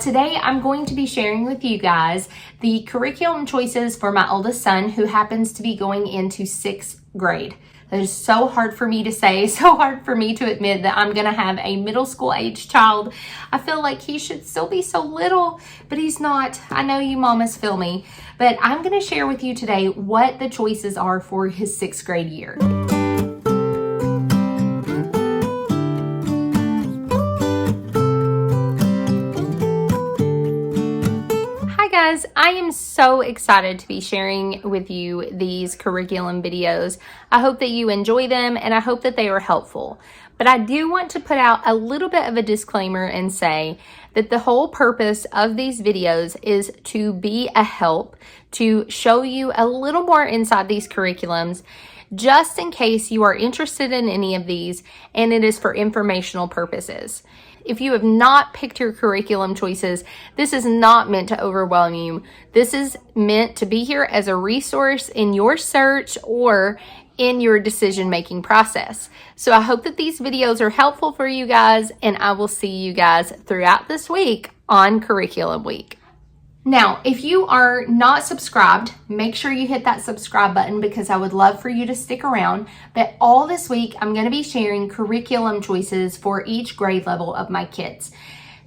Today I'm going to be sharing with you guys the curriculum choices for my oldest son, who happens to be going into 6th grade. That is so hard for me to say, so hard for me to admit that I'm gonna have a middle school age child. I feel like he should still be so little, but he's not. I know you mamas feel me, but I'm gonna share with you today what the choices are for his 6th grade year. Guys, I am so excited to be sharing with you these curriculum videos. I hope that you enjoy them and I hope that they are helpful. But I do want to put out a little bit of a disclaimer and say that the whole purpose of these videos is to be a help, to show you a little more inside these curriculums, just in case you are interested in any of these, and it is for informational purposes. If you have not picked your curriculum choices, this is not meant to overwhelm you. This is meant to be here as a resource in your search or in your decision-making process. So I hope that these videos are helpful for you guys, and I will see you guys throughout this week on Curriculum Week. Now, if you are not subscribed, make sure you hit that subscribe button because I would love for you to stick around. But all this week, I'm going to be sharing curriculum choices for each grade level of my kids.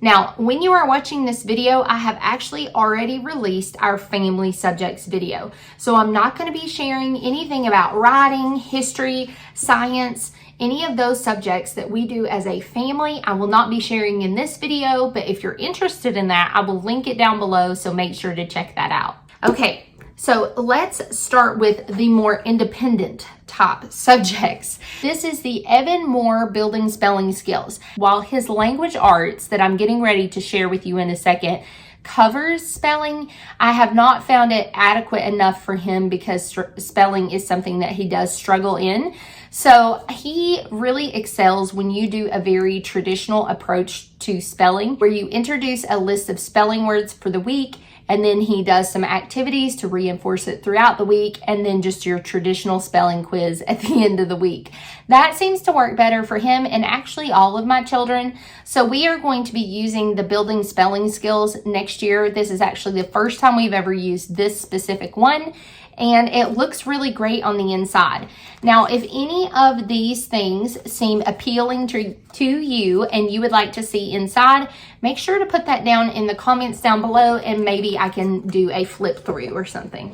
Now, when you are watching this video, I have actually already released our family subjects video. So I'm not going to be sharing anything about writing, history, science, any of those subjects that we do as a family. I will not be sharing in this video, but if you're interested in that, I will link it down below, so make sure to check that out. Okay, so let's start with the more independent top subjects. This is the Evan Moore Building Spelling Skills. While his language arts that I'm getting ready to share with you in a second covers spelling, I have not found it adequate enough for him because spelling is something that he does struggle in. So he really excels when you do a very traditional approach to spelling, where you introduce a list of spelling words for the week, and then he does some activities to reinforce it throughout the week, and then just your traditional spelling quiz at the end of the week. That seems to work better for him and actually all of my children. So we are going to be using the Building Spelling Skills next year. This is actually the first time we've ever used this specific one, and it looks really great on the inside. Now, if any of these things seem appealing to you and you would like to see inside, make sure to put that down in the comments down below, and maybe I can do a flip through or something.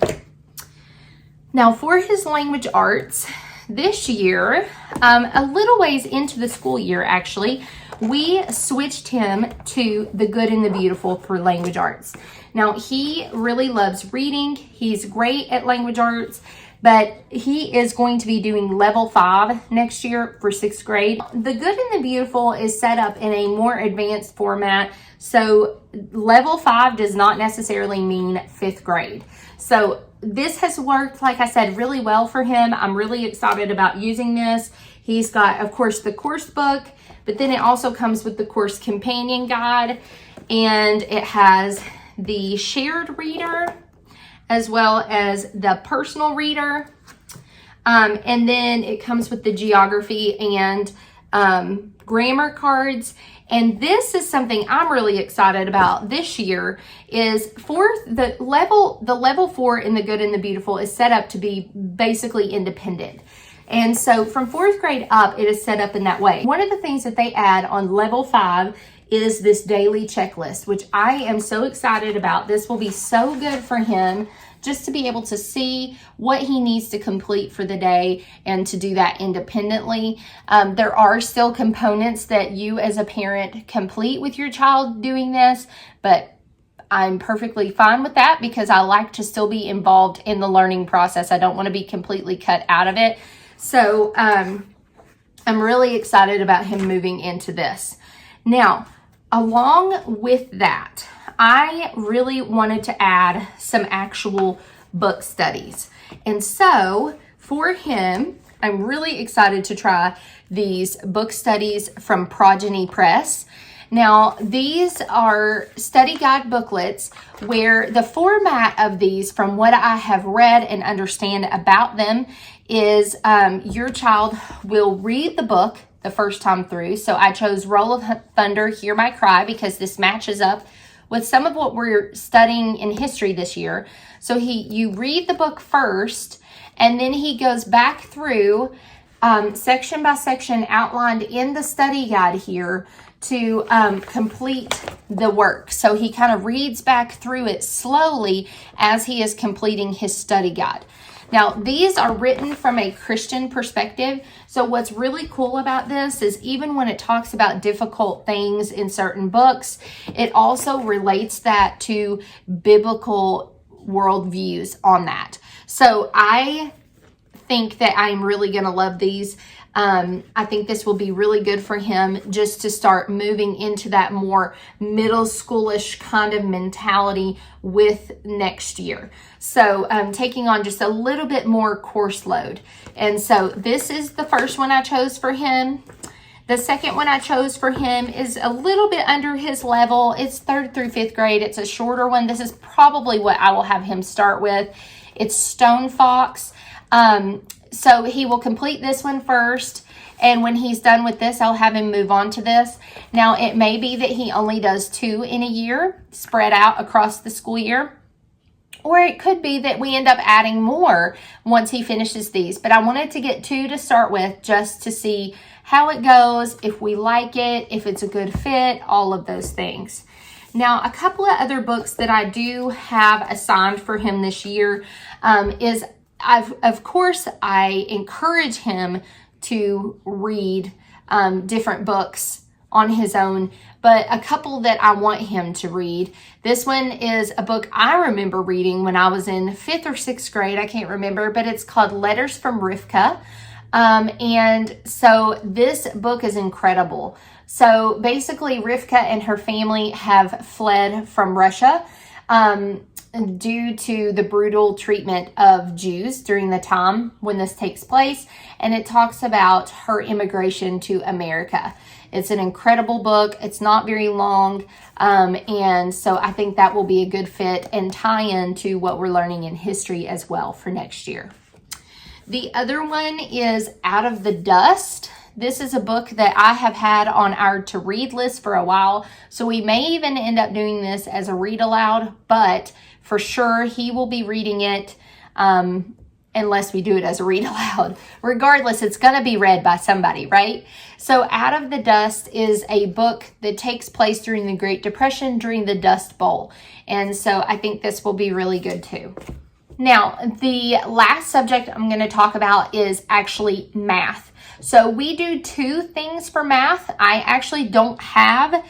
Now, for his language arts, this year, a little ways into the school year actually, we switched him to the Good and the Beautiful for language arts. Now, he really loves reading. He's great at language arts, but he is going to be doing level 5 next year for 6th grade. The Good and the Beautiful is set up in a more advanced format. So level 5 does not necessarily mean 5th grade. So this has worked, like I said, really well for him. I'm really excited about using this. He's got, of course, the course book, but then it also comes with the course companion guide, and it has the shared reader as well as the personal reader. And then it comes with the geography and grammar cards. And this is something I'm really excited about this year, is for the level 4 in the Good and the Beautiful is set up to be basically independent. And so from 4th grade up, it is set up in that way. One of the things that they add on level 5 is this daily checklist, which I am so excited about. This will be so good for him, just to be able to see what he needs to complete for the day and to do that independently. There are still components that you as a parent complete with your child doing this, but I'm perfectly fine with that because I like to still be involved in the learning process. I don't want to be completely cut out of it. So I'm really excited about him moving into this. Now, along with that, I really wanted to add some actual book studies. And so for him, I'm really excited to try these book studies from Progeny Press. Now, these are study guide booklets where the format of these, from what I have read and understand about them, is your child will read the book the first time through. So I chose Roll of Thunder, Hear My Cry, because this matches up with some of what we're studying in history this year. So you read the book first, and then he goes back through section by section outlined in the study guide here to complete the work. So he kind of reads back through it slowly as he is completing his study guide. Now, these are written from a Christian perspective. So what's really cool about this is even when it talks about difficult things in certain books, it also relates that to biblical worldviews on that. So I think that I'm really going to love these. I think this will be really good for him just to start moving into that more middle schoolish kind of mentality with next year. So taking on just a little bit more course load. And so this is the first one I chose for him. The second one I chose for him is a little bit under his level. It's 3rd through 5th grade. It's a shorter one. This is probably what I will have him start with. It's Stone Fox. So he will complete this one first, and when he's done with this, I'll have him move on to this. Now, it may be that he only does 2 in a year, spread out across the school year, or it could be that we end up adding more once he finishes these. But I wanted to get 2 to start with just to see how it goes, if we like it, if it's a good fit, all of those things. Now, a couple of other books that I do have assigned for him this year is of course, I encourage him to read different books on his own, but a couple that I want him to read. This one is a book I remember reading when I was in 5th or 6th grade. I can't remember, but it's called Letters from Rifka. And so this book is incredible. So basically, Rifka and her family have fled from Russia due to the brutal treatment of Jews during the time when this takes place. And it talks about her immigration to America. It's an incredible book. It's not very long. And so I think that will be a good fit and tie in to what we're learning in history as well for next year. The other one is Out of the Dust. This is a book that I have had on our to read list for a while. So we may even end up doing this as a read aloud, but for sure he will be reading it unless we do it as a read aloud. Regardless, it's going to be read by somebody, right? So Out of the Dust is a book that takes place during the Great Depression, during the Dust Bowl. And so I think this will be really good too. Now, the last subject I'm going to talk about is actually math. So we do 2 things for math. I actually don't have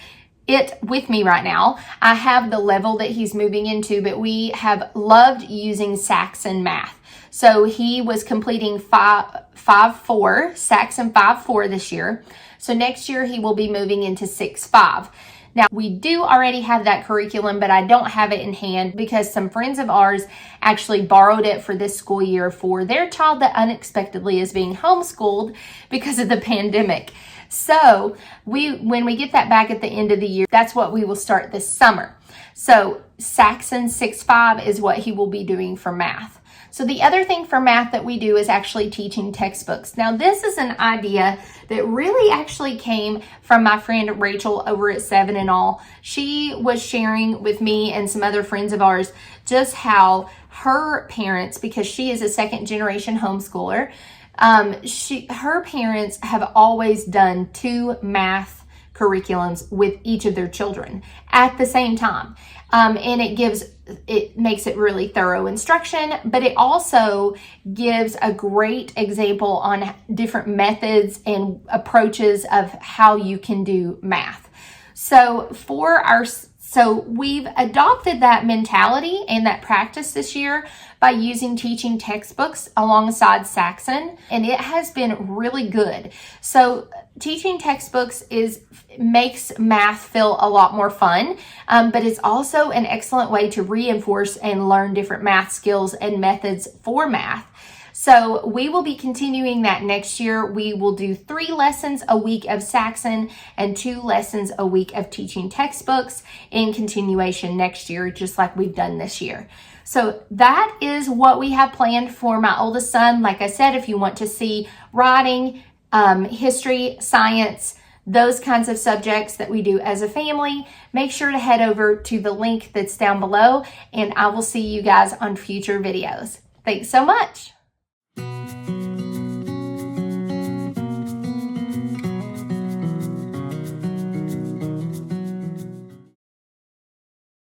it with me right now. I have the level that he's moving into, but we have loved using Saxon math. So he was completing 5-4, Saxon 5-4 this year. So next year he will be moving into 6-5. Now, we do already have that curriculum, but I don't have it in hand because some friends of ours actually borrowed it for this school year for their child that unexpectedly is being homeschooled because of the pandemic. So when we get that back at the end of the year, that's what we will start this summer. So Saxon 6-5 is what he will be doing for math. So the other thing for math that we do is actually teaching textbooks. Now, this is an idea that really actually came from my friend Rachel over at 7 and All. She was sharing with me and some other friends of ours just how her parents, because she is a 2nd generation homeschooler, her parents have always done 2 math curriculums with each of their children at the same time. And it makes it really thorough instruction, but it also gives a great example on different methods and approaches of how you can do math. So we've adopted that mentality and that practice this year by using teaching textbooks alongside Saxon, and it has been really good. So teaching textbooks makes math feel a lot more fun, but it's also an excellent way to reinforce and learn different math skills and methods for math. So we will be continuing that next year. We will do 3 lessons a week of Saxon and 2 lessons a week of teaching textbooks in continuation next year, just like we've done this year. So that is what we have planned for my oldest son. Like I said, if you want to see writing, history, science, those kinds of subjects that we do as a family, make sure to head over to the link that's down below, and I will see you guys on future videos. Thanks so much.